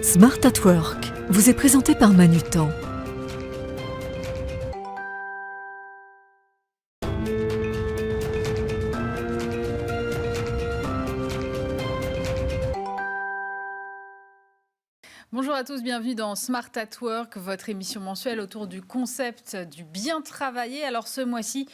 Smart at Work vous est présenté par Manutan. Bonjour à tous, bienvenue dans Smart at Work, votre émission mensuelle autour du concept du bien travailler. Alors ce mois-ci,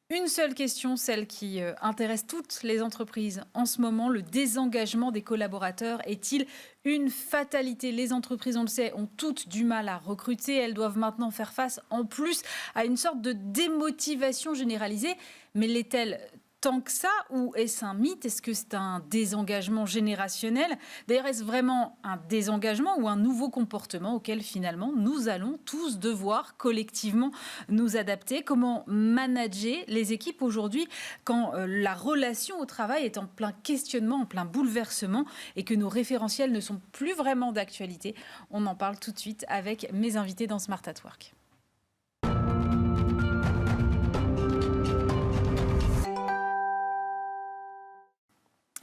une seule question, celle qui intéresse toutes les entreprises en ce moment, le désengagement des collaborateurs est-il une fatalité? Les entreprises, on le sait, ont toutes du mal à recruter. Elles doivent maintenant faire face en plus à une sorte de démotivation généralisée. Mais l'est-elle tant que ça, ou est-ce un mythe? Est-ce que c'est un désengagement générationnel? D'ailleurs, est-ce vraiment un désengagement ou un nouveau comportement auquel finalement nous allons tous devoir collectivement nous adapter? Comment manager les équipes aujourd'hui quand la relation au travail est en plein questionnement, en plein bouleversement et que nos référentiels ne sont plus vraiment d'actualité? On en parle tout de suite avec mes invités dans Smart at Work.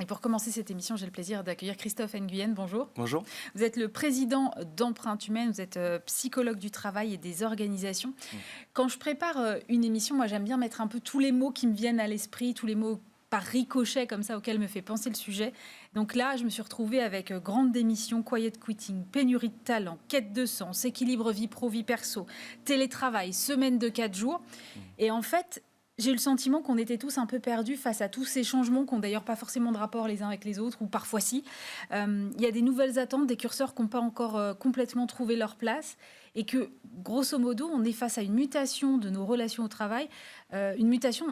Et pour commencer cette émission, j'ai le plaisir d'accueillir Christophe Nguyen. Bonjour. Bonjour. Vous êtes le président d'Empreinte Humaine, vous êtes psychologue du travail et des organisations. Quand je prépare une émission, moi j'aime bien mettre un peu tous les mots qui me viennent à l'esprit, tous les mots par ricochet comme ça auxquels me fait penser le sujet. Donc là, je me suis retrouvée avec grande démission, quiet quitting, pénurie de talent, quête de sens, équilibre vie pro, vie perso, télétravail, semaine de 4 jours. Et en fait, j'ai eu le sentiment qu'on était tous un peu perdus face à tous ces changements qui n'ont d'ailleurs pas forcément de rapport les uns avec les autres, ou parfois si. Il y a des nouvelles attentes, des curseurs qui n'ont pas encore complètement trouvé leur place, et que, grosso modo, on est face à une mutation de nos relations au travail, une mutation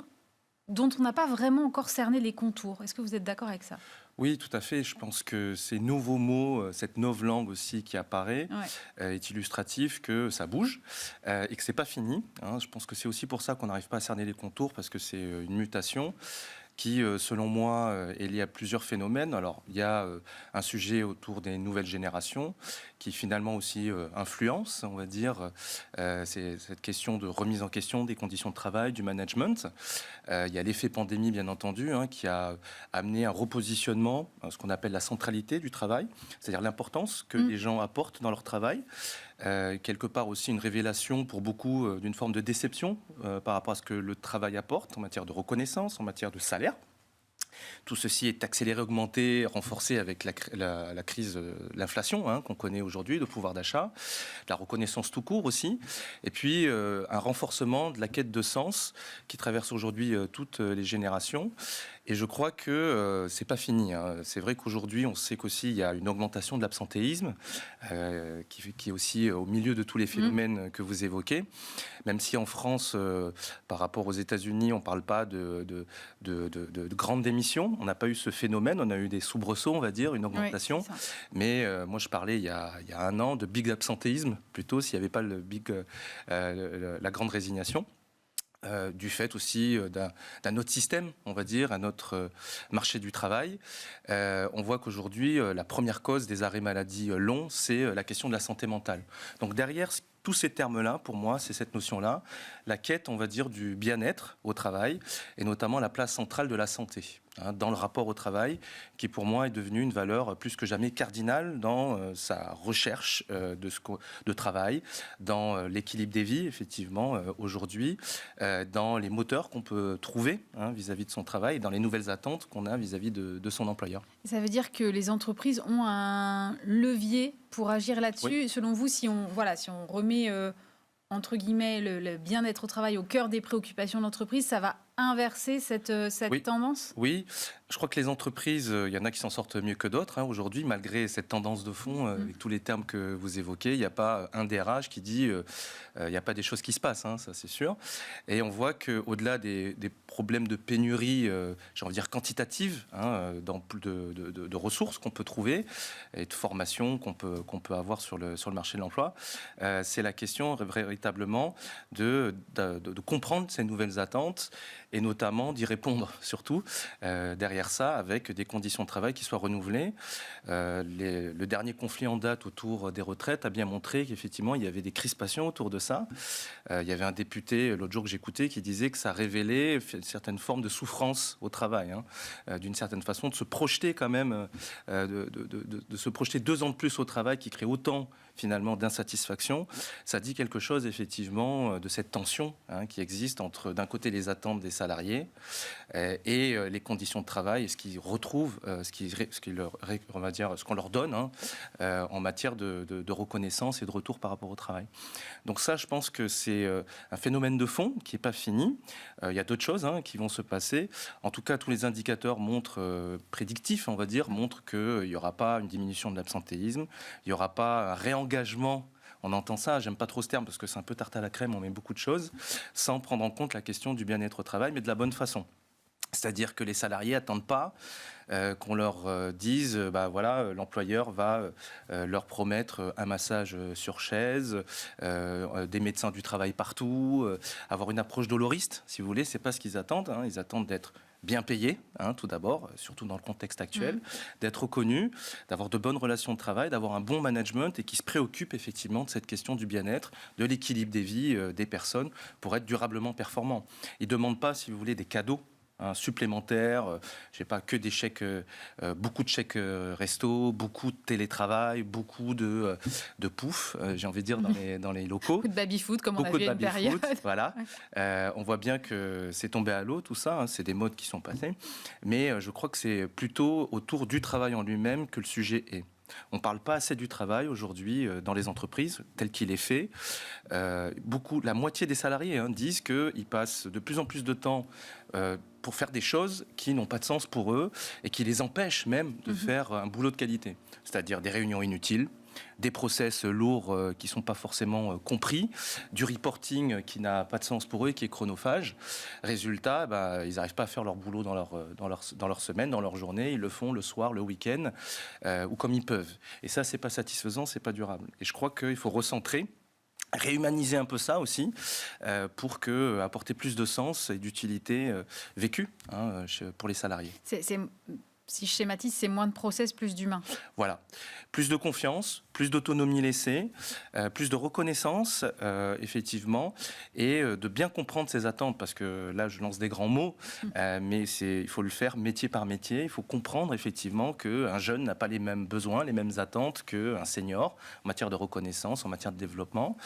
dont on n'a pas vraiment encore cerné les contours. Est-ce que vous êtes d'accord avec ça ? Oui, tout à fait. Je pense que ces nouveaux mots, cette novlangue aussi qui apparaît, est illustratif que ça bouge et que c'est pas fini. Je pense que c'est aussi pour ça qu'on n'arrive pas à cerner les contours, parce que c'est une mutation qui, selon moi, est liée à plusieurs phénomènes. Alors, il y a un sujet autour des nouvelles générations qui, finalement, aussi influence, on va dire, c'est cette question de remise en question des conditions de travail, du management. Il y a l'effet pandémie, bien entendu, qui a amené un repositionnement, ce qu'on appelle la centralité du travail, c'est-à-dire l'importance que les gens apportent dans leur travail. Quelque part aussi une révélation pour beaucoup d'une forme de déception par rapport à ce que le travail apporte en matière de reconnaissance, en matière de salaire. Tout ceci est accéléré, augmenté, renforcé avec la crise, l'inflation qu'on connaît aujourd'hui, le pouvoir d'achat, la reconnaissance tout court aussi, et puis un renforcement de la quête de sens qui traverse aujourd'hui toutes les générations. Et je crois que c'est pas fini. C'est vrai qu'aujourd'hui, on sait qu'aussi il y a une augmentation de l'absentéisme qui est aussi au milieu de tous les phénomènes que vous évoquez. Même si en France, par rapport aux États-Unis, on ne parle pas de grandes démissions. On n'a pas eu ce phénomène. On a eu des soubresauts, on va dire, une augmentation. Oui, mais moi, je parlais il y a un an de big absentéisme, plutôt s'il n'y avait pas la grande résignation. Du fait aussi d'un autre système, on va dire, un autre marché du travail. On voit qu'aujourd'hui, la première cause des arrêts maladie longs, c'est la question de la santé mentale. Donc derrière tous ces termes-là, pour moi, c'est cette notion-là, la quête, on va dire, du bien-être au travail, et notamment la place centrale de la santé dans le rapport au travail, qui pour moi est devenue une valeur plus que jamais cardinale dans sa recherche de travail, dans l'équilibre des vies, effectivement, aujourd'hui, dans les moteurs qu'on peut trouver vis-à-vis de son travail, et dans les nouvelles attentes qu'on a vis-à-vis de son employeur. Ça veut dire que les entreprises ont un levier pour agir là-dessus. Oui. Selon vous, si on remet entre guillemets le bien-être au travail au cœur des préoccupations de l'entreprise, ça va inverser cette tendance ? Oui, je crois que les entreprises, il y en a qui s'en sortent mieux que d'autres. Aujourd'hui, malgré cette tendance de fond, avec tous les termes que vous évoquez, il n'y a pas un DRH qui dit il n'y a pas des choses qui se passent, ça c'est sûr. Et on voit qu'au-delà des problèmes de pénurie, j'ai envie de dire quantitative, de ressources qu'on peut trouver et de formations qu'on peut avoir sur le marché de l'emploi, c'est la question véritablement de comprendre ces nouvelles attentes et notamment d'y répondre surtout derrière derrière ça avec des conditions de travail qui soient renouvelées. Le dernier conflit en date autour des retraites a bien montré qu'effectivement, il y avait des crispations autour de ça. Il y avait un député, l'autre jour que j'écoutais, qui disait que ça révélait une certaine forme de souffrance au travail, d'une certaine façon, de se projeter quand même, de se projeter 2 ans de plus au travail qui crée autant finalement d'insatisfaction. Ça dit quelque chose effectivement de cette tension qui existe entre d'un côté les attentes des salariés et les conditions de travail et ce qu'ils retrouvent, ce qu'on leur donne en matière de reconnaissance et de retour par rapport au travail. Donc ça, je pense que c'est un phénomène de fond qui n'est pas fini. Il y a d'autres choses qui vont se passer. En tout cas, tous les indicateurs prédictifs, on va dire, montrent qu'il n'y aura pas une diminution de l'absentéisme, il n'y aura pas un réengagement. On entend ça, j'aime pas trop ce terme parce que c'est un peu tarte à la crème, on met beaucoup de choses, sans prendre en compte la question du bien-être au travail, mais de la bonne façon. C'est-à-dire que les salariés n'attendent pas qu'on leur dise, l'employeur va leur promettre un massage sur chaise, des médecins du travail partout, avoir une approche doloriste, si vous voulez, c'est pas ce qu'ils attendent. Ils attendent d'être bien payés, tout d'abord, surtout dans le contexte actuel, d'être reconnus, d'avoir de bonnes relations de travail, d'avoir un bon management et qui se préoccupe effectivement de cette question du bien-être, de l'équilibre des vies des personnes pour être durablement performants. Ils ne demandent pas, si vous voulez, des cadeaux supplémentaires, je sais pas, que des chèques, beaucoup de chèques resto, beaucoup de télétravail, beaucoup de pouf, j'ai envie de dire, dans les locaux. Beaucoup de baby-food, comme on a vu une période. Voilà. On voit bien que c'est tombé à l'eau, tout ça, c'est des modes qui sont passés. Mais je crois que c'est plutôt autour du travail en lui-même que le sujet est. On ne parle pas assez du travail aujourd'hui dans les entreprises, tel qu'il est fait. La moitié des salariés disent qu'ils passent de plus en plus de temps pour faire des choses qui n'ont pas de sens pour eux et qui les empêchent même de faire un boulot de qualité. C'est-à-dire des réunions inutiles, des process lourds qui ne sont pas forcément compris, du reporting qui n'a pas de sens pour eux et qui est chronophage. Résultat, ils n'arrivent pas à faire leur boulot dans leur semaine, dans leur journée. Ils le font le soir, le week-end, ou comme ils peuvent. Et ça, ce n'est pas satisfaisant, ce n'est pas durable. Et je crois qu'il faut recentrer, réhumaniser un peu ça aussi pour apporter plus de sens et d'utilité vécue pour les salariés. Si je schématise, c'est moins de process, plus d'humain. Voilà. Plus de confiance, plus d'autonomie laissée, plus de reconnaissance, effectivement, et de bien comprendre ses attentes, parce que là, je lance des grands mots, mais il faut le faire métier par métier. Il faut comprendre, effectivement, qu'un jeune n'a pas les mêmes besoins, les mêmes attentes qu'un senior, en matière de reconnaissance, en matière de développement.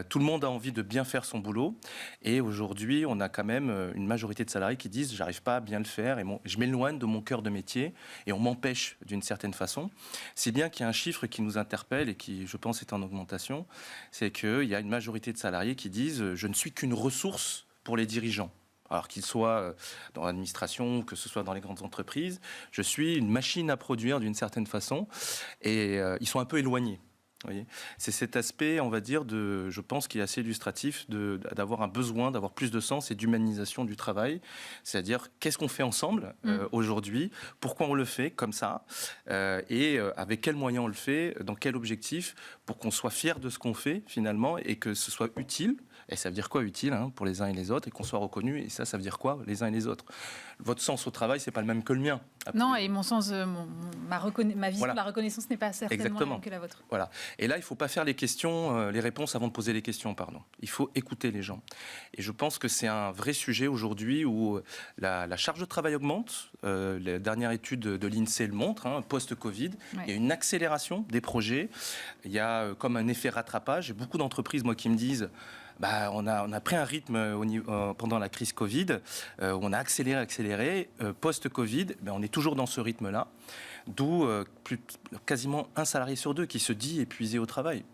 Tout le monde a envie de bien faire son boulot, et aujourd'hui, on a quand même une majorité de salariés qui disent « j'arrive pas à bien le faire, et je m'éloigne de mon cœur de métier ». Et on m'empêche d'une certaine façon. Si bien qu'il y a un chiffre qui nous interpelle et qui, je pense, est en augmentation, c'est qu'il y a une majorité de salariés qui disent « je ne suis qu'une ressource pour les dirigeants ». Alors qu'ils soient dans l'administration ou que ce soit dans les grandes entreprises, je suis une machine à produire d'une certaine façon et ils sont un peu éloignés. C'est cet aspect, on va dire, je pense, qui est assez illustratif d'avoir un besoin, d'avoir plus de sens et d'humanisation du travail. C'est-à-dire, qu'est-ce qu'on fait ensemble aujourd'hui, pourquoi on le fait comme ça, et avec quels moyens on le fait, dans quel objectif, pour qu'on soit fier de ce qu'on fait finalement et que ce soit utile. Et ça veut dire quoi utile pour les uns et les autres, et qu'on soit reconnu. Et ça veut dire quoi les uns et les autres. Votre sens au travail, c'est pas le même que le mien. Non, et mon sens, ma vision de la reconnaissance n'est pas certainement la même que la vôtre. Voilà. Et là, il ne faut pas faire les réponses avant de poser les questions, pardon. Il faut écouter les gens. Et je pense que c'est un vrai sujet aujourd'hui où la charge de travail augmente. La dernière étude de l'INSEE le montre, post-Covid. Il y a une accélération des projets. Il y a comme un effet rattrapage. J'ai beaucoup d'entreprises, moi, qui me disent... on a pris un rythme pendant la crise Covid, où on a accéléré. Post-Covid, on est toujours dans ce rythme-là, d'où quasiment un salarié sur 2 qui se dit épuisé au travail.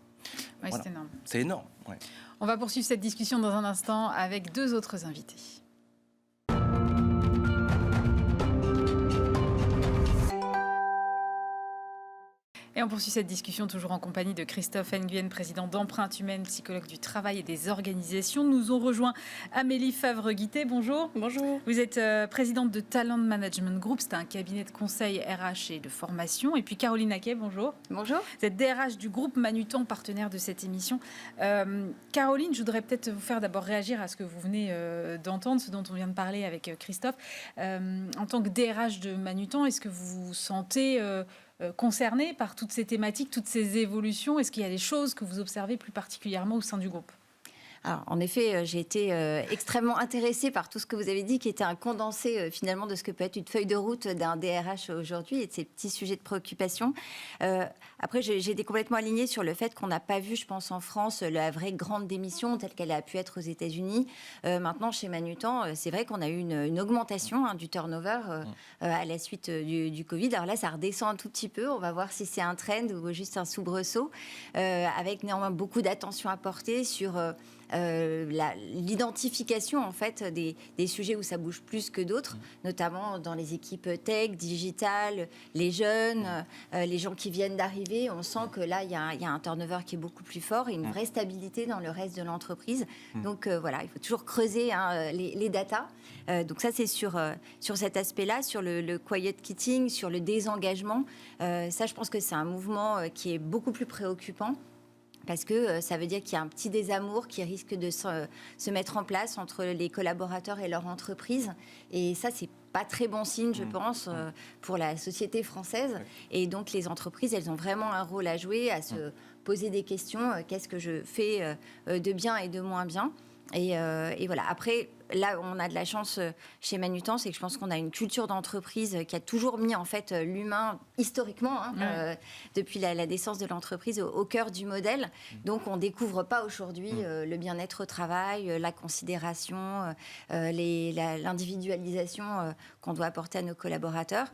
Ouais, voilà. C'est énorme. C'est énorme. Ouais. On va poursuivre cette discussion dans un instant avec 2 autres invités. Et on poursuit cette discussion toujours en compagnie de Christophe Nguyen, président d'Empreinte Humaine, psychologue du travail et des organisations. Nous ont rejoint Amélie Favre-Guité. Bonjour. Bonjour. Vous êtes présidente de Talent Management Group. C'est un cabinet de conseil RH et de formation. Et puis Caroline Aquet, bonjour. Bonjour. Vous êtes DRH du groupe Manutan, partenaire de cette émission. Caroline, je voudrais peut-être vous faire d'abord réagir à ce que vous venez d'entendre, ce dont on vient de parler avec Christophe. En tant que DRH de Manutan, est-ce que vous vous sentez concerné par toutes ces thématiques, toutes ces évolutions? Est-ce qu'il y a des choses que vous observez plus particulièrement au sein du groupe? Alors, en effet, j'ai été extrêmement intéressée par tout ce que vous avez dit, qui était un condensé finalement de ce que peut être une feuille de route d'un DRH aujourd'hui et de ces petits sujets de préoccupation. Après, j'ai été complètement alignée sur le fait qu'on n'a pas vu, je pense, en France, la vraie grande démission telle qu'elle a pu être aux États-Unis. Maintenant, chez Manutan, c'est vrai qu'on a eu une augmentation du turnover à la suite du Covid. Alors là, ça redescend un tout petit peu. On va voir si c'est un trend ou juste un soubresaut, avec néanmoins beaucoup d'attention à porter sur l'identification en fait des sujets où ça bouge plus que d'autres, notamment dans les équipes tech, digitales, les jeunes, les gens qui viennent d'arriver. On sent que là, il y a un turnover qui est beaucoup plus fort et une vraie stabilité dans le reste de l'entreprise. Donc voilà, il faut toujours creuser les datas. Donc ça, c'est sur cet aspect-là, sur le quiet quitting, sur le désengagement. Ça, je pense que c'est un mouvement qui est beaucoup plus préoccupant. Parce que ça veut dire qu'il y a un petit désamour qui risque de se mettre en place entre les collaborateurs et leur entreprise. Et ça, c'est pas très bon signe, je pense, pour la société française. Et donc, les entreprises, elles ont vraiment un rôle à jouer, à se poser des questions. Qu'est-ce que je fais de bien et de moins bien ? Et voilà. Après, là, on a de la chance chez Manutan, c'est que je pense qu'on a une culture d'entreprise qui a toujours mis en fait l'humain historiquement, depuis la naissance de l'entreprise, au cœur du modèle. Donc, on découvre pas aujourd'hui le bien-être au travail, la considération, l'individualisation qu'on doit apporter à nos collaborateurs.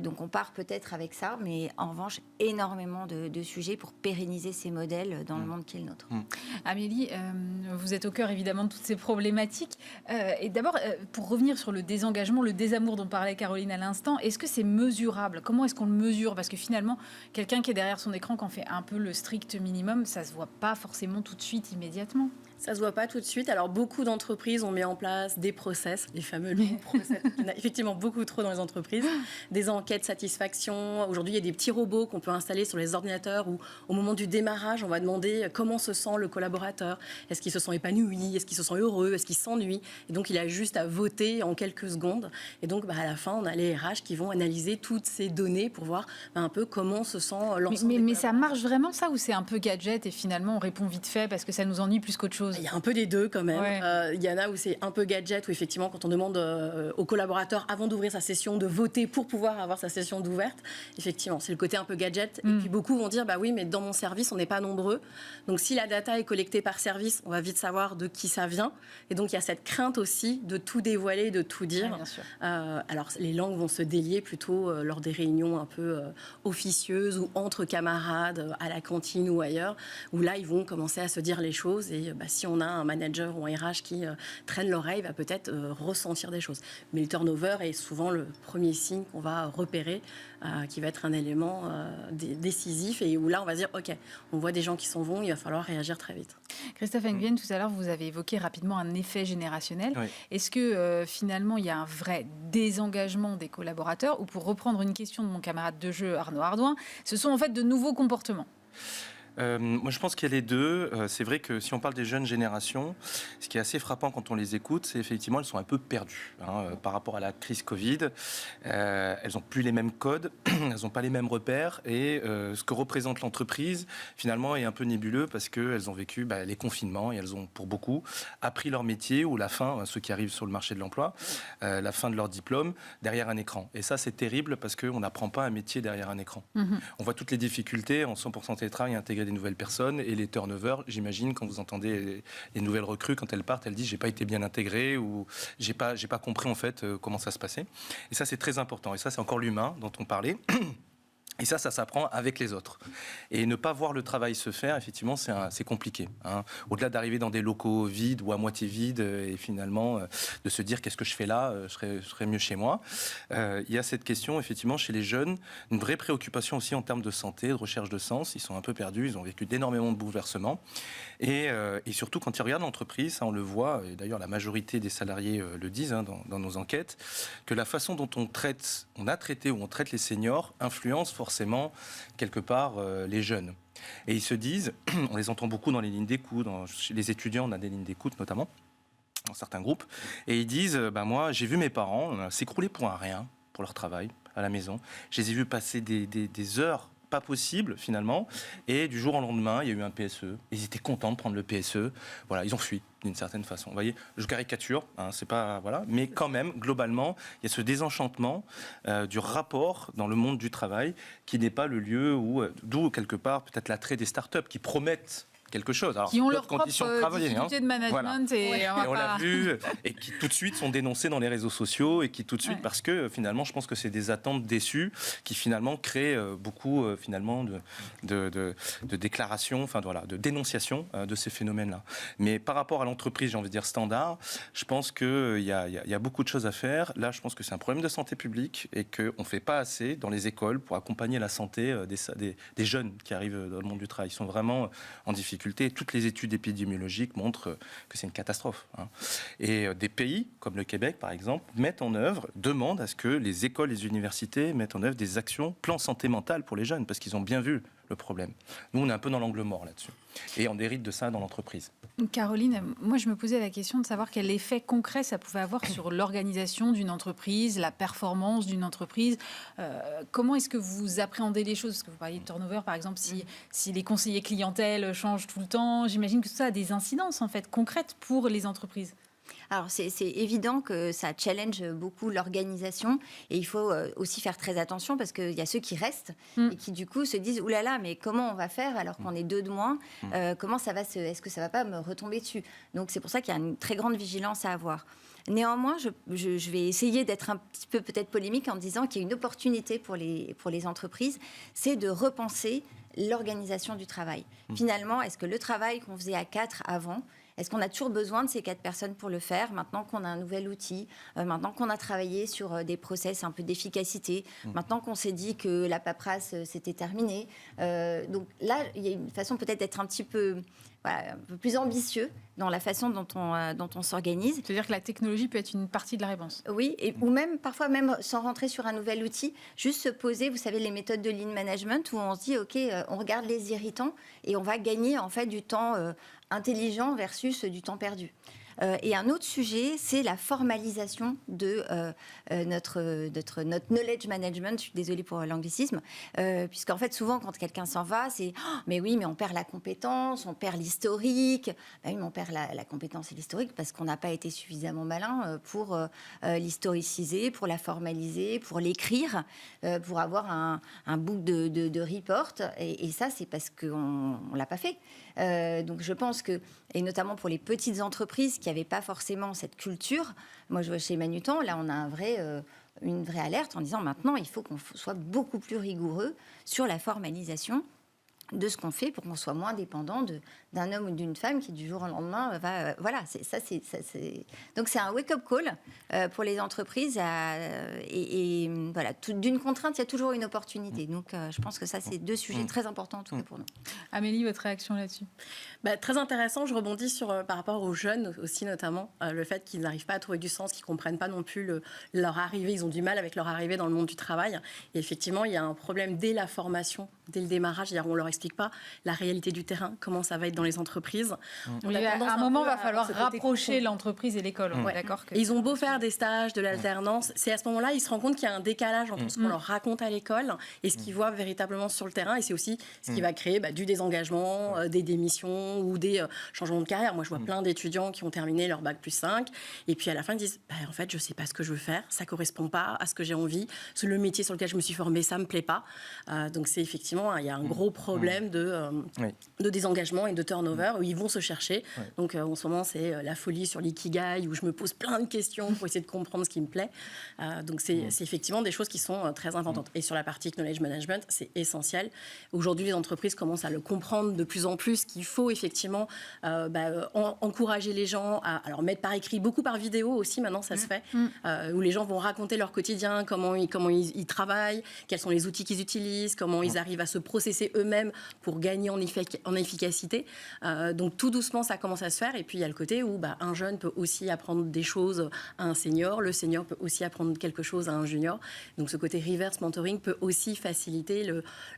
Donc, on part peut-être avec ça, mais en revanche, énormément de sujets pour pérenniser ces modèles dans le monde qui est le nôtre. Amélie, vous êtes au cœur évidemment de toutes ces problématiques. Et d'abord, pour revenir sur le désengagement, le désamour dont parlait Caroline à l'instant, est-ce que c'est mesurable? Comment est-ce qu'on le mesure? Parce que finalement, quelqu'un qui est derrière son écran, qui en fait un peu le strict minimum, ça ne se voit pas forcément tout de suite, immédiatement. Ça se voit pas tout de suite. Alors, beaucoup d'entreprises ont mis en place des process, les fameux longs process. Il y en a effectivement beaucoup trop dans les entreprises. Des enquêtes satisfaction. Aujourd'hui, il y a des petits robots qu'on peut installer sur les ordinateurs où, au moment du démarrage, on va demander comment se sent le collaborateur. Est-ce qu'il se sent épanoui? Est-ce qu'il se sent heureux? Est-ce qu'il s'ennuie? Et donc, il a juste à voter en quelques secondes. Et donc, à la fin, on a les RH qui vont analyser toutes ces données pour voir un peu comment se sent l'ensemble. Mais ça marche vraiment, ça, ou c'est un peu gadget et finalement, on répond vite fait parce que ça nous ennuie plus qu'autre chose? Il y a un peu des deux quand même. Ouais. Il y en a où c'est un peu gadget, où effectivement, quand on demande aux collaborateurs, avant d'ouvrir sa session, de voter pour pouvoir avoir sa session d'ouverte, effectivement, c'est le côté un peu gadget. Et puis beaucoup vont dire, bah oui, mais dans mon service, on n'est pas nombreux. Donc si la data est collectée par service, on va vite savoir de qui ça vient. Et donc il y a cette crainte aussi de tout dévoiler, de tout dire. Ouais, bien sûr. Alors les langues vont se délier plutôt lors des réunions un peu officieuses ou entre camarades, à la cantine ou ailleurs, où là, ils vont commencer à se dire les choses. Et si on a un manager ou un RH qui traîne l'oreille, va peut-être ressentir des choses. Mais le turnover est souvent le premier signe qu'on va repérer, qui va être un élément décisif et où là, on va dire, OK, on voit des gens qui s'en vont, il va falloir réagir très vite. Christophe Nguyen, tout à l'heure, vous avez évoqué rapidement un effet générationnel. Oui. Est-ce que finalement, il y a un vrai désengagement des collaborateurs ou, pour reprendre une question de mon camarade de jeu Arnaud Ardouin, ce sont en fait de nouveaux comportements? Moi, je pense qu'il y a les deux. C'est vrai que si on parle des jeunes générations, ce qui est assez frappant quand on les écoute, c'est effectivement elles sont un peu perdues par rapport à la crise Covid. Elles n'ont plus les mêmes codes, elles n'ont pas les mêmes repères et ce que représente l'entreprise, finalement, est un peu nébuleux parce qu'elles ont vécu les confinements et elles ont, pour beaucoup, appris leur métier ou la fin, ceux qui arrivent sur le marché de l'emploi, la fin de leur diplôme derrière un écran. Et ça, c'est terrible parce qu'on n'apprend pas un métier derrière un écran. On voit toutes les difficultés en 100% télétravail, intégrer des nouvelles personnes et les turnovers, j'imagine, quand vous entendez les nouvelles recrues, quand elles partent, elles disent j'ai pas été bien intégrée ou j'ai pas compris en fait comment ça se passait. Et ça, c'est très important. Et ça, c'est encore l'humain dont on parlait. Et ça s'apprend avec les autres. Et ne pas voir le travail se faire, effectivement, c'est compliqué. Hein. Au-delà d'arriver dans des locaux vides ou à moitié vides, et finalement de se dire qu'est-ce que je fais là, je serais mieux chez moi. Il y a cette question, effectivement, chez les jeunes, une vraie préoccupation aussi en termes de santé, de recherche de sens. Ils sont un peu perdus, ils ont vécu d'énormément de bouleversements. Et surtout, quand ils regardent l'entreprise, ça on le voit, et d'ailleurs la majorité des salariés le disent dans nos enquêtes, que la façon dont on a traité ou on traite les seniors influence forcément quelque part les jeunes. Et ils se disent, on les entend beaucoup dans les lignes d'écoute, chez les étudiants on a des lignes d'écoute notamment, dans certains groupes, et ils disent, moi j'ai vu mes parents s'écrouler pour un rien, pour leur travail à la maison, je les ai vus passer des heures pas possible finalement, et du jour au lendemain il y a eu un PSE, ils étaient contents de prendre le PSE, voilà, ils ont fui d'une certaine façon. Vous voyez, je caricature, c'est pas voilà, mais quand même globalement il y a ce désenchantement du rapport dans le monde du travail qui n'est pas le lieu d'où quelque part peut-être l'attrait des startups qui promettent quelque chose. Alors, qui ont leurs conditions de propres travailler, difficultés de management. Voilà. Et on l'a vu, et qui tout de suite sont dénoncés dans les réseaux sociaux, et qui tout de suite, parce que finalement, je pense que c'est des attentes déçues qui finalement créent beaucoup finalement de déclarations, enfin voilà, de dénonciations de ces phénomènes-là. Mais par rapport à l'entreprise, j'ai envie de dire standard, je pense qu'il y a beaucoup de choses à faire. Là, je pense que c'est un problème de santé publique et qu'on ne fait pas assez dans les écoles pour accompagner la santé des jeunes qui arrivent dans le monde du travail. Ils sont vraiment en difficulté. Toutes les études épidémiologiques montrent que c'est une catastrophe. Et des pays, comme le Québec par exemple, demandent à ce que les écoles et les universités mettent en œuvre des actions, plans santé mentale pour les jeunes, parce qu'ils ont bien vu le problème. Nous, on est un peu dans l'angle mort là-dessus. Et on hérite de ça dans l'entreprise. Caroline, moi je me posais la question de savoir quel effet concret ça pouvait avoir sur l'organisation d'une entreprise, la performance d'une entreprise. Comment est-ce que vous appréhendez les choses? Parce que vous parliez de turnover, par exemple, si les conseillers clientèle changent tout le temps, j'imagine que tout ça a des incidences en fait concrètes pour les entreprises. Alors, c'est évident que ça challenge beaucoup l'organisation, et il faut aussi faire très attention parce qu'il y a ceux qui restent et qui, du coup, se disent « Ouh là là, mais comment on va faire alors qu'on est 2 de moins est-ce que ça ne va pas me retomber dessus ?» Donc, c'est pour ça qu'il y a une très grande vigilance à avoir. Néanmoins, je vais essayer d'être un petit peu peut-être polémique en disant qu'il y a une opportunité pour les entreprises, c'est de repenser l'organisation du travail. Finalement, est-ce que le travail qu'on faisait à 4 avant, est-ce qu'on a toujours besoin de ces 4 personnes pour le faire, maintenant qu'on a un nouvel outil, maintenant qu'on a travaillé sur des process un peu d'efficacité, maintenant qu'on s'est dit que la paperasse, c'était terminé. Donc là, il y a une façon peut-être d'être un peu plus ambitieux dans la façon dont on s'organise. C'est-à-dire que la technologie peut être une partie de la réponse. Oui, ou même parfois même sans rentrer sur un nouvel outil, juste se poser, vous savez, les méthodes de lean management où on se dit, OK, on regarde les irritants et on va gagner en fait du temps intelligent versus du temps perdu. Et un autre sujet, c'est la formalisation de notre knowledge management. Je suis désolée pour l'anglicisme, puisqu'en fait, souvent, quand quelqu'un s'en va, c'est mais oui, mais on perd la compétence, on perd l'historique. Ben oui, mais on perd la compétence et l'historique parce qu'on n'a pas été suffisamment malin pour l'historiciser, pour la formaliser, pour l'écrire, pour avoir un book de report. Et ça, c'est parce qu'on ne l'a pas fait. Donc je pense que, et notamment pour les petites entreprises qui n'avaient pas forcément cette culture, moi je vois chez Manutan, là on a une vraie alerte en disant maintenant il faut qu'on soit beaucoup plus rigoureux sur la formalisation de ce qu'on fait pour qu'on soit moins dépendant d'un homme ou d'une femme qui du jour au lendemain va... voilà, donc c'est un wake-up call pour les entreprises et voilà, d'une contrainte, il y a toujours une opportunité. Donc je pense que ça, c'est 2 sujets très importants en tout cas pour nous. Amélie, votre réaction là-dessus? Très intéressant, je rebondis par rapport aux jeunes aussi notamment, le fait qu'ils n'arrivent pas à trouver du sens, qu'ils ne comprennent pas non plus leur arrivée, ils ont du mal avec leur arrivée dans le monde du travail. Et effectivement, il y a un problème dès la formation, dès le démarrage, on leur explique pas la réalité du terrain, comment ça va être dans les entreprises. Oui, à un moment, il va falloir rapprocher l'entreprise et l'école. Ouais. D'accord. Ils ont beau faire des stages, de l'alternance, c'est à ce moment-là, ils se rendent compte qu'il y a un décalage entre ce qu'on leur raconte à l'école et ce qu'ils voient véritablement sur le terrain. Et c'est aussi ce qui va créer du désengagement, des démissions ou des changements de carrière. Moi, je vois plein d'étudiants qui ont terminé leur bac plus 5 et puis à la fin, ils disent en fait, je ne sais pas ce que je veux faire, ça ne correspond pas à ce que j'ai envie, le métier sur lequel je me suis formée, ça ne me plaît pas. Donc c'est effectivement effectivement, il y a un gros problème de désengagement et de turnover où ils vont se chercher. Donc, en ce moment, c'est la folie sur l'ikigai où je me pose plein de questions pour essayer de comprendre ce qui me plaît. Donc, c'est effectivement des choses qui sont très importantes. Et sur la partie knowledge management, c'est essentiel. Aujourd'hui, les entreprises commencent à le comprendre de plus en plus qu'il faut effectivement encourager les gens à alors mettre par écrit, beaucoup par vidéo aussi, maintenant ça se fait, où les gens vont raconter leur quotidien, comment ils travaillent, quels sont les outils qu'ils utilisent, comment ils arrivent à se processer eux-mêmes pour gagner en efficacité. Donc tout doucement, ça commence à se faire. Et puis il y a le côté où un jeune peut aussi apprendre des choses à un senior, le senior peut aussi apprendre quelque chose à un junior. Donc ce côté reverse mentoring peut aussi faciliter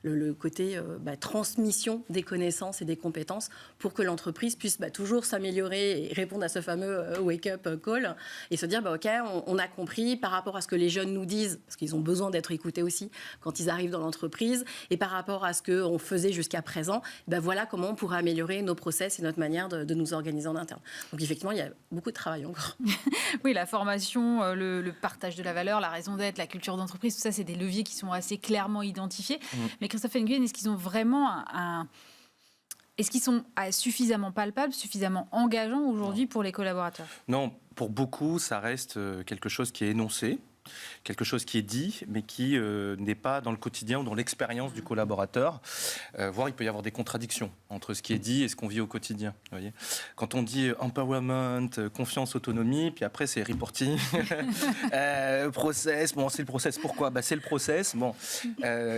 le côté transmission des connaissances et des compétences pour que l'entreprise puisse toujours s'améliorer et répondre à ce fameux wake-up call et se dire OK, on a compris par rapport à ce que les jeunes nous disent, parce qu'ils ont besoin d'être écoutés aussi quand ils arrivent dans l'entreprise, et par rapport à ce qu'on faisait jusqu'à présent, voilà comment on pourrait améliorer nos process et notre manière de nous organiser en interne. Donc effectivement, il y a beaucoup de travail encore. Oui, la formation, le partage de la valeur, la raison d'être, la culture d'entreprise, tout ça, c'est des leviers qui sont assez clairement identifiés. Mais Christophe Nguyen, est-ce qu'ils ont vraiment Est-ce qu'ils sont suffisamment palpables, suffisamment engageants aujourd'hui pour les collaborateurs ? Non, pour beaucoup, ça reste quelque chose qui est énoncé, quelque chose qui est dit, mais qui n'est pas dans le quotidien ou dans l'expérience du collaborateur. Voire, il peut y avoir des contradictions entre ce qui est dit et ce qu'on vit au quotidien. Vous voyez, quand on dit empowerment, confiance, autonomie, puis après c'est reporting, process. Bon, c'est le process. Pourquoi ? C'est le process. Bon,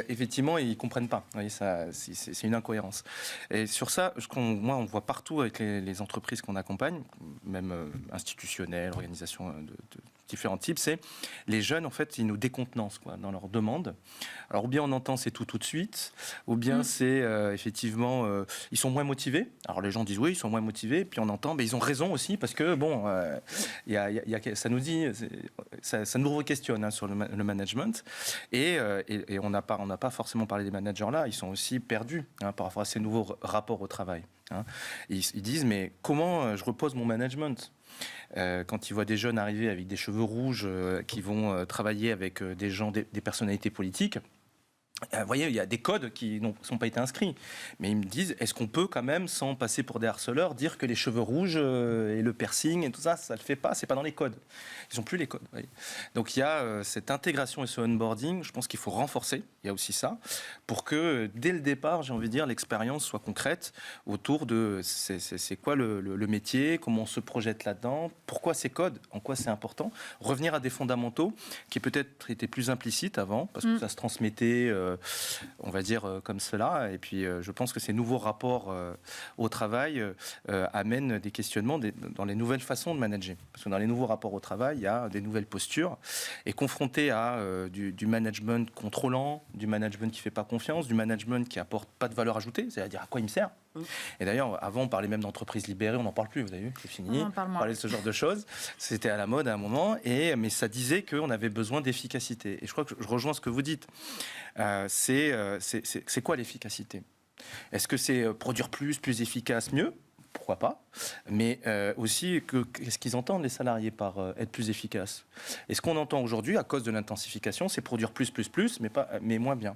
effectivement, ils comprennent pas. Vous voyez, ça, c'est une incohérence. Et sur ça, moi, on voit partout avec les entreprises qu'on accompagne, même institutionnelles, organisations de différents types, c'est les jeunes, en fait, ils nous décontenancent dans leurs demandes. Alors, ou bien on entend c'est tout de suite, ou bien c'est effectivement, ils sont moins motivés. Alors, les gens disent oui, ils sont moins motivés, puis on entend, mais ils ont raison aussi, parce que, bon, ça nous dit, ça nous re-questionne sur le management, et on n'a pas forcément parlé des managers là, ils sont aussi perdus par rapport à ces nouveaux rapports au travail. Ils disent, mais comment je repose mon management ? Quand ils voient des jeunes arriver avec des cheveux rouges qui vont travailler avec des gens, des personnalités politiques, vous voyez, il y a des codes qui ne sont pas été inscrits. Mais ils me disent, est-ce qu'on peut quand même, sans passer pour des harceleurs, dire que les cheveux rouges et le piercing et tout ça, ça ne le fait pas, c'est pas dans les codes. Ils n'ont plus les codes. Vous voyez. Donc il y a cette intégration et ce onboarding, je pense qu'il faut renforcer, il y a aussi ça, pour que dès le départ, j'ai envie de dire, l'expérience soit concrète autour de c'est quoi le métier, comment on se projette là-dedans, pourquoi ces codes, en quoi c'est important, revenir à des fondamentaux qui peut-être étaient plus implicites avant, parce que ça se transmettait on va dire comme cela. Et puis, je pense que ces nouveaux rapports au travail amènent des questionnements dans les nouvelles façons de manager. Parce que dans les nouveaux rapports au travail, il y a des nouvelles postures. Et confronté à du management contrôlant, du management qui ne fait pas confiance, du management qui n'apporte pas de valeur ajoutée, c'est-à-dire à quoi il me sert. Et d'ailleurs, avant, on parlait même d'entreprises libérées, on n'en parle plus, vous avez vu, c'est fini. On parlait de ce genre de choses. C'était à la mode à un moment, mais ça disait qu'on avait besoin d'efficacité. Et je crois que je rejoins ce que vous dites. C'est quoi l'efficacité ? Est-ce que c'est produire plus efficace, mieux ? Pourquoi pas ? Mais aussi, qu'est-ce qu'ils entendent, les salariés, par être plus efficaces ? Et ce qu'on entend aujourd'hui, à cause de l'intensification, c'est produire plus, mais moins bien.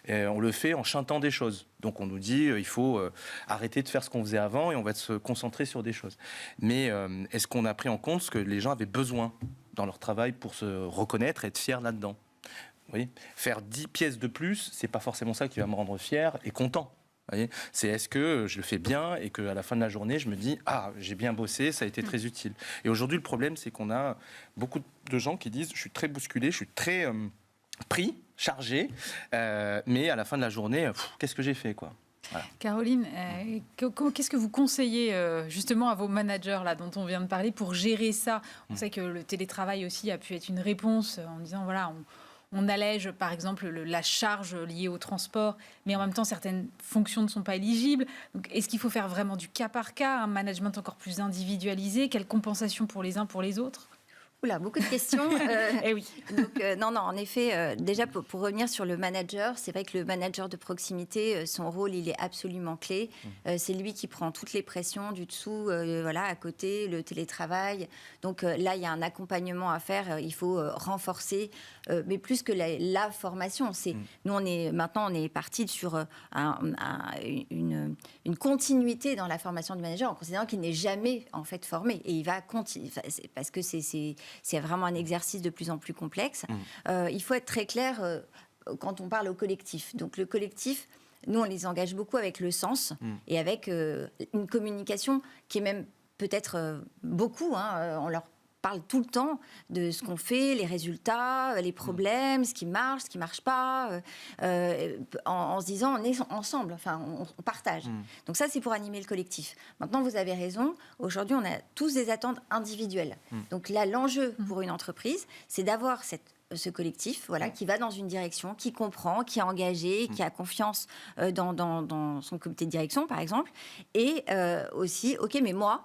Et on le fait en chantant des choses. Donc on nous dit il faut arrêter de faire ce qu'on faisait avant et on va se concentrer sur des choses. Mais est-ce qu'on a pris en compte ce que les gens avaient besoin dans leur travail pour se reconnaître et être fiers là-dedans ? Vous voyez, faire 10 pièces de plus, c'est pas forcément ça qui va me rendre fier et content. Vous voyez, c'est est-ce que je le fais bien et qu'à la fin de la journée, je me dis j'ai bien bossé, ça a été très utile. Et aujourd'hui, le problème, c'est qu'on a beaucoup de gens qui disent je suis très bousculé, je suis très pris, chargé, mais à la fin de la journée, qu'est-ce que j'ai fait, quoi. Voilà. Caroline, qu'est-ce que vous conseillez justement à vos managers là, dont on vient de parler pour gérer ça ? On sait que le télétravail aussi a pu être une réponse en disant voilà, on allège par exemple la charge liée au transport, mais en même temps certaines fonctions ne sont pas éligibles. Donc, est-ce qu'il faut faire vraiment du cas par cas, un management encore plus individualisé ? Quelle compensation pour les uns, pour les autres ? Oula, beaucoup de questions. Eh oui. Donc, non, en effet, déjà pour revenir sur le manager, c'est vrai que le manager de proximité, son rôle, il est absolument clé. C'est lui qui prend toutes les pressions du dessous, voilà, à côté, le télétravail. Donc là, il y a un accompagnement à faire. Il faut renforcer, mais plus que la formation. Nous, maintenant, on est parti sur une continuité dans la formation du manager, en considérant qu'il n'est jamais en fait formé et il va continuer parce que c'est vraiment un exercice de plus en plus complexe. Il faut être très clair quand on parle au collectif. Donc le collectif, nous, on les engage beaucoup avec le sens et avec une communication qui est même peut-être beaucoup. On leur parle tout le temps de ce qu'on fait, les résultats, les problèmes, ce qui marche pas, en se disant on est ensemble, enfin on partage. Donc ça, c'est pour animer le collectif. Maintenant, vous avez raison, aujourd'hui, on a tous des attentes individuelles. Donc là, l'enjeu pour une entreprise, c'est d'avoir ce collectif, voilà, qui va dans une direction, qui comprend, qui est engagé, qui a confiance dans son comité de direction, par exemple, et aussi, ok, mais moi,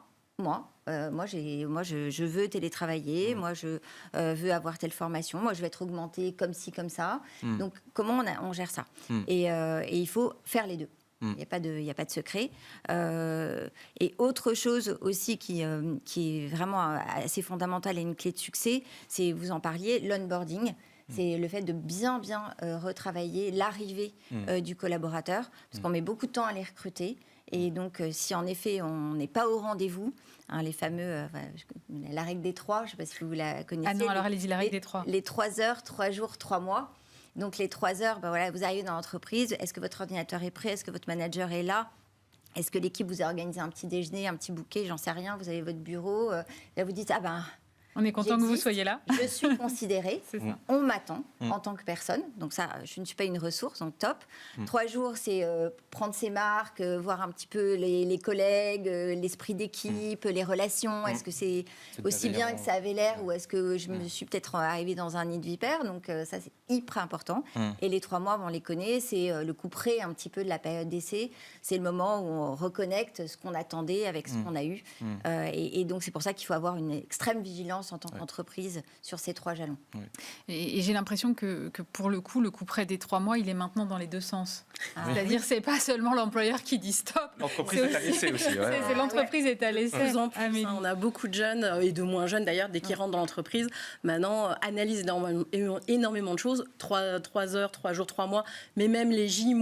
je veux télétravailler, moi, je veux avoir telle formation, moi, je veux être augmentée comme ci, comme ça. Donc, comment on gère ça et il faut faire les deux. Il n'y a pas de secret. Et autre chose aussi qui est vraiment assez fondamentale et une clé de succès, c'est, vous en parliez, l'onboarding. C'est le fait de bien retravailler l'arrivée du collaborateur, parce qu'on met beaucoup de temps à les recruter. Et donc, si en effet, on n'est pas au rendez-vous, les fameux, la règle des 3, je ne sais pas si vous la connaissez. Ah non, alors allez-y, la règle des 3. Les 3 heures, 3 jours, 3 mois. Donc, les 3 heures, voilà, vous arrivez dans l'entreprise, est-ce que votre ordinateur est prêt? Est-ce que votre manager est là? Est-ce que l'équipe vous a organisé un petit déjeuner, un petit bouquet? J'en sais rien, vous avez votre bureau. Là, vous dites, on est content que vous soyez là. Je suis considérée. On m'attend en tant que personne. Donc ça, je ne suis pas une ressource, donc top. 3 jours, c'est prendre ses marques, voir un petit peu les collègues, l'esprit d'équipe, les relations. Est-ce que c'est aussi bien que ça avait l'air ou est-ce que je me suis peut-être arrivée dans un nid de vipère? Donc ça, c'est hyper important. Et les 3 mois, on les connaît. C'est le coup près un petit peu de la période d'essai. C'est le moment où on reconnecte ce qu'on attendait avec ce qu'on a eu. Et donc, c'est pour ça qu'il faut avoir une extrême vigilance en tant qu'entreprise sur ces 3 jalons. Et j'ai l'impression que pour le coup près des 3 mois, il est maintenant dans les deux sens. C'est-à-dire, c'est pas seulement l'employeur qui dit stop. L'entreprise est à l'essai aussi. C'est l'entreprise est à l'essai. Plus en plus, on a beaucoup de jeunes et de moins jeunes d'ailleurs, dès qu'ils rentrent dans l'entreprise, maintenant analysent énormément de choses, 3 heures, 3 jours, 3 mois, mais même les J-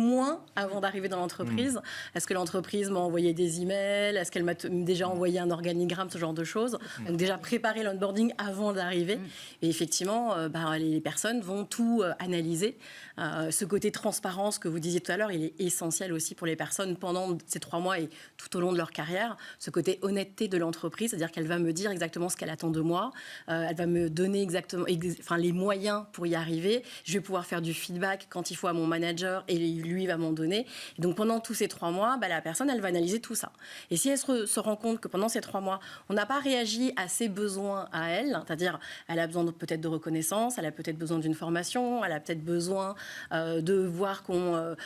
avant d'arriver dans l'entreprise. Est-ce que l'entreprise m'a envoyé des emails? Est-ce qu'elle m'a déjà envoyé un organigramme, ce genre de choses? Donc déjà préparer l'onboarding avant d'arriver. Et effectivement, les personnes vont tout analyser. Ce côté transparence que vous disiez tout à l'heure, il est essentiel aussi pour les personnes pendant ces 3 mois et tout au long de leur carrière. Ce côté honnêteté de l'entreprise, c'est-à-dire qu'elle va me dire exactement ce qu'elle attend de moi. Elle va me donner exactement les moyens pour y arriver. Je vais pouvoir faire du feedback quand il faut à mon manager et lui va m'en donner. Et donc pendant tous ces 3 mois, la personne, elle va analyser tout ça. Et si elle se rend compte que pendant ces 3 mois, on n'a pas réagi à ses besoins à elle, c'est-à-dire elle a besoin peut-être de reconnaissance, elle a peut-être besoin d'une formation, elle a peut-être besoin de voir qu'on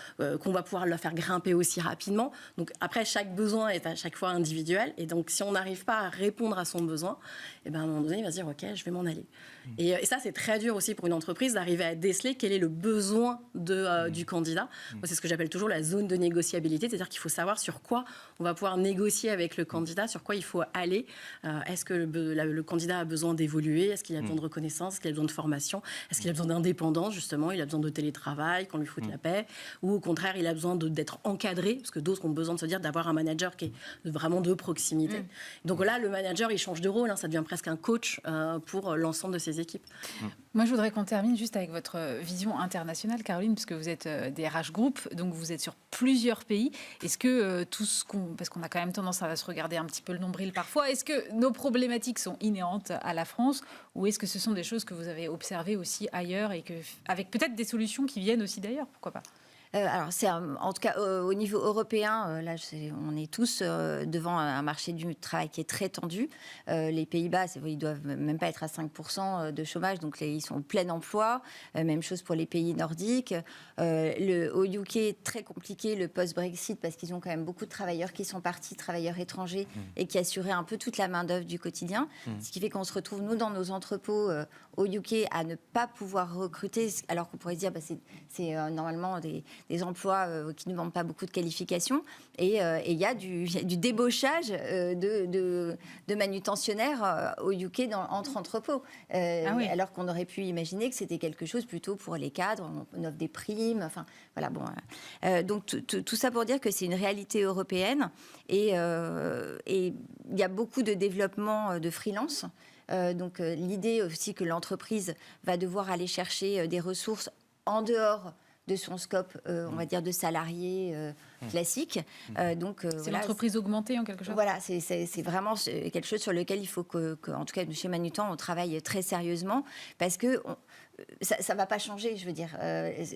va pouvoir la faire grimper aussi rapidement. Donc après, chaque besoin est à chaque fois individuel. Et donc si on n'arrive pas à répondre à son besoin, à un moment donné, il va se dire ok, je vais m'en aller. Et ça, c'est très dur aussi pour une entreprise d'arriver à déceler quel est le besoin du candidat. Moi, c'est ce que j'appelle toujours la zone de négociabilité, c'est-à-dire qu'il faut savoir sur quoi on va pouvoir négocier avec le candidat, sur quoi il faut aller. Est-ce que le candidat a besoin d'évoluer? Est-ce qu'il a besoin de reconnaissance? Est-ce qu'il a besoin de formation? Est-ce qu'il a besoin d'indépendance, justement? Il a besoin de télétravail, qu'on lui foute la paix? Ou au contraire, il a besoin d'être encadré? Parce que d'autres ont besoin de se dire d'avoir un manager qui est vraiment de proximité. Donc là, le manager, il change de rôle. Ça devient presque un coach pour l'ensemble de ses équipes. Moi, je voudrais qu'on termine juste avec votre vision internationale, Caroline, puisque vous êtes DRH Group, donc vous êtes sur plusieurs pays. Est-ce que parce qu'on a quand même tendance à se regarder un petit peu le nombril parfois, est-ce que nos problématiques sont inhérentes à la France ou est-ce que ce sont des choses que vous avez observées aussi ailleurs et avec peut-être des solutions qui viennent aussi d'ailleurs, pourquoi pas? Alors, en tout cas, au niveau européen, là, on est tous devant un marché du travail qui est très tendu. Les Pays-Bas, ils doivent même pas être à 5% de chômage, donc ils sont au plein emploi. Même chose pour les pays nordiques. Au UK, très compliqué le post-Brexit parce qu'ils ont quand même beaucoup de travailleurs qui sont partis, travailleurs étrangers, et qui assuraient un peu toute la main-d'œuvre du quotidien. Ce qui fait qu'on se retrouve, nous, dans nos entrepôts au UK, à ne pas pouvoir recruter, alors qu'on pourrait se dire c'est normalement des emplois qui ne demandent pas beaucoup de qualifications. Et il y a du débauchage de manutentionnaires au UK entre entrepôts. Oui. Alors qu'on aurait pu imaginer que c'était quelque chose plutôt pour les cadres, on offre des primes, enfin voilà. Bon, donc tout ça pour dire que c'est une réalité européenne et il y a beaucoup de développement de freelance. Donc l'idée aussi que l'entreprise va devoir aller chercher des ressources en dehors de son scope, on va dire, de salariés classiques. C'est l'entreprise augmentée en quelque sorte. Voilà, c'est vraiment quelque chose sur lequel il faut en tout cas chez Manutan, on travaille très sérieusement parce que ça ne va pas changer, je veux dire.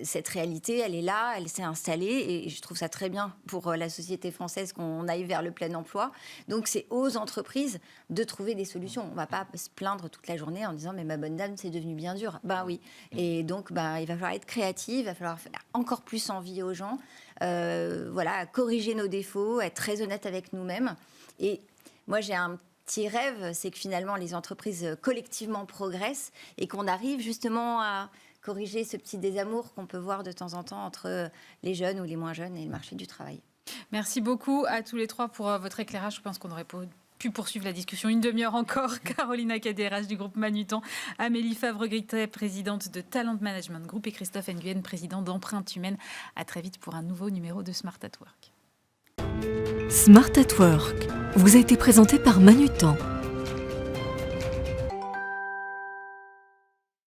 Cette réalité, elle est là, elle s'est installée et je trouve ça très bien pour la société française qu'on aille vers le plein emploi. Donc, c'est aux entreprises de trouver des solutions. On ne va pas se plaindre toute la journée en disant « mais ma bonne dame, c'est devenu bien dur ». Ben oui. Et donc, il va falloir être créatif, il va falloir faire encore plus envie aux gens, voilà, corriger nos défauts, être très honnête avec nous-mêmes. Et moi, j'ai un petit rêve, c'est que finalement les entreprises collectivement progressent et qu'on arrive justement à corriger ce petit désamour qu'on peut voir de temps en temps entre les jeunes ou les moins jeunes et le marché du travail. Merci beaucoup à tous les trois pour votre éclairage. Je pense qu'on aurait pu poursuivre la discussion une demi-heure encore. Carolina Cadéras du groupe Manutan, Amélie Favre-Grité, présidente de Talent Management Group, et Christophe Nguyen, président d'Empreinte Humaine. À très vite pour un nouveau numéro de Smart at Work. Smart at Work vous a été présenté par Manutan,